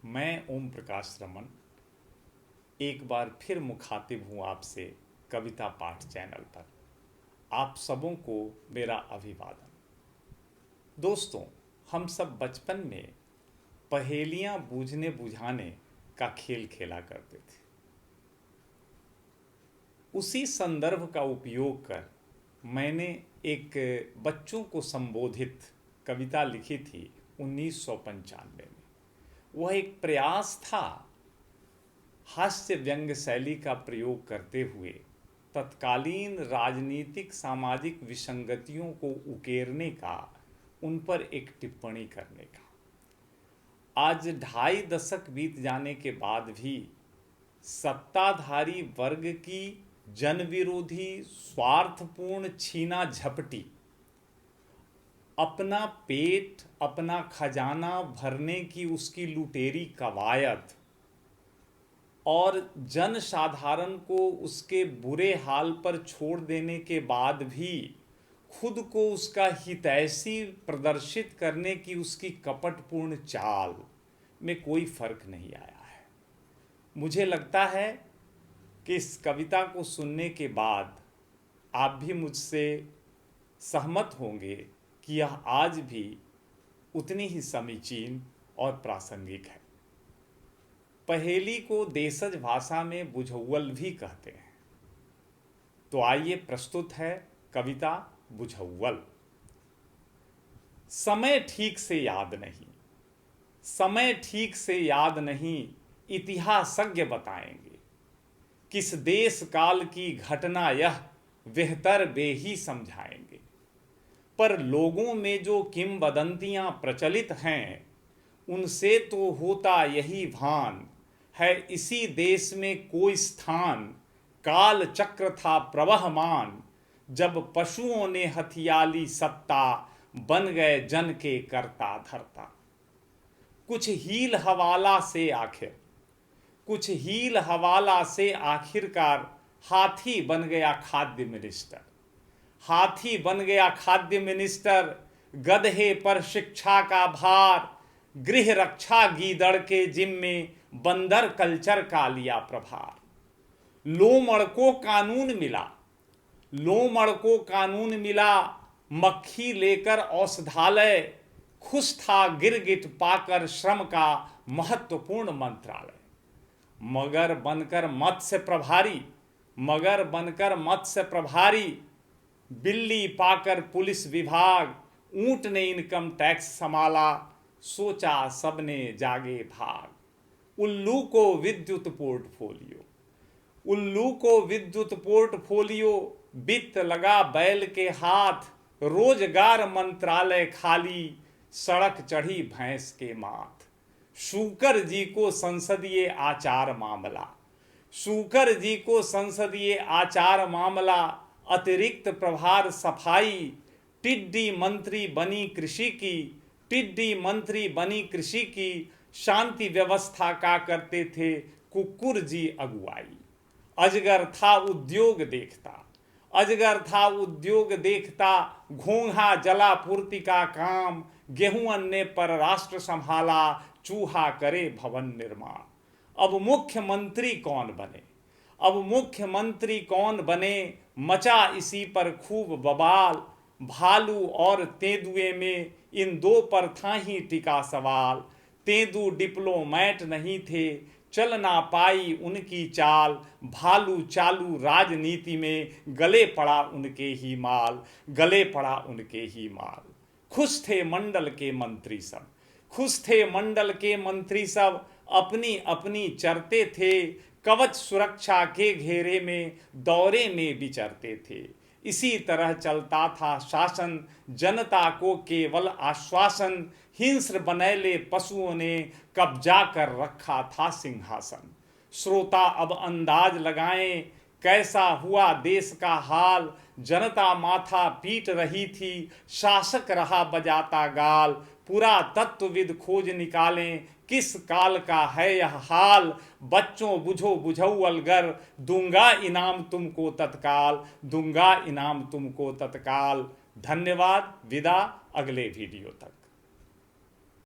मैं ओम प्रकाश रमन एक बार फिर मुखातिब हूँ आपसे कविता पाठ चैनल पर। आप सबों को मेरा अभिवादन। दोस्तों, हम सब बचपन में पहेलियाँ बूझने बुझाने का खेल खेला करते थे। उसी संदर्भ का उपयोग कर मैंने एक बच्चों को संबोधित कविता लिखी थी 1995 में। वह एक प्रयास था हास्य व्यंग्य शैली का प्रयोग करते हुए तत्कालीन राजनीतिक सामाजिक विसंगतियों को उकेरने का, उन पर एक टिप्पणी करने का। आज 2.5 दशक बीत जाने के बाद भी सत्ताधारी वर्ग की जनविरोधी स्वार्थपूर्ण छीना झपटी, अपना पेट अपना खजाना भरने की उसकी लुटेरी कवायद और जन साधारण को उसके बुरे हाल पर छोड़ देने के बाद भी खुद को उसका हितैषी प्रदर्शित करने की उसकी कपटपूर्ण चाल में कोई फर्क नहीं आया है। मुझे लगता है कि इस कविता को सुनने के बाद आप भी मुझसे सहमत होंगे कि यह आज भी उतनी ही समीचीन और प्रासंगिक है। पहेली को देशज भाषा में बुझौल भी कहते हैं। तो आइए प्रस्तुत है कविता बुझौल। समय ठीक से याद नहीं, समय ठीक से याद नहीं, इतिहासज्ञ बताएंगे। किस देश काल की घटना यह बेहतर वे ही समझाएंगे। पर लोगों में जो किंवदंतियां प्रचलित हैं, उनसे तो होता यही भान है इसी देश में कोई स्थान। काल चक्र था प्रवहमान, जब पशुओं ने हथियाली सत्ता, बन गए जन के करता धरता। कुछ हील हवाला से आखिरकार हाथी बन गया खाद्य मिनिस्टर। हाथी बन गया खाद्य मिनिस्टर, गधे पर शिक्षा का भार। गृह रक्षा गीदड़ के जिम्मे, बंदर कल्चर का लिया प्रभार। लोमड़ को कानून मिला, मक्खी लेकर औषधालय। खुश था गिरगिट पाकर श्रम का महत्वपूर्ण मंत्रालय। मगर बनकर मत्स्य प्रभारी, बिल्ली पाकर पुलिस विभाग। ऊंट ने इनकम टैक्स संभाला, सोचा सबने जागे भाग। उल्लू को विद्युत पोर्टफोलियो, वित्त लगा बैल के हाथ। रोजगार मंत्रालय खाली, सड़क चढ़ी भैंस के माथ। शूकर जी को संसदीय आचार मामला। अतिरिक्त प्रभार सफाई, टिड्डी मंत्री बनी कृषि की। शांति व्यवस्था का करते थे कुकुर जी अगुवाई। अजगर था उद्योग देखता, घोंघा जलापूर्ति का काम। गेहूं ने परराष्ट्र संभाला, चूहा करे भवन निर्माण। अब मुख्यमंत्री कौन बने, मचा इसी पर खूब बवाल। भालू और तेंदुए में इन दो पर था ही टिका सवाल। तेंदू डिप्लोमैट नहीं थे, चल ना पाई उनकी चाल। भालू चालू राजनीति में, गले पड़ा उनके ही माल। खुश थे मंडल के मंत्री सब, अपनी अपनी चरते थे। कवच सुरक्षा के घेरे में, दौरे में विचरते थे। इसी तरह चलता था शासन, जनता को केवल आश्वासन। हिंस्र बनैले पशुओं ने, कब्जा कर रखा था सिंहासन। श्रोता अब अंदाज लगाएं, कैसा हुआ देश का हाल। जनता माथा पीट रही थी, शासक रहा बजाता गाल। पुरातत्वविद खोज निकालें, किस काल का है यह हाल। बच्चों बुझो बुझौलगर, दूंगा इनाम तुमको तत्काल। धन्यवाद। विदा अगले वीडियो तक।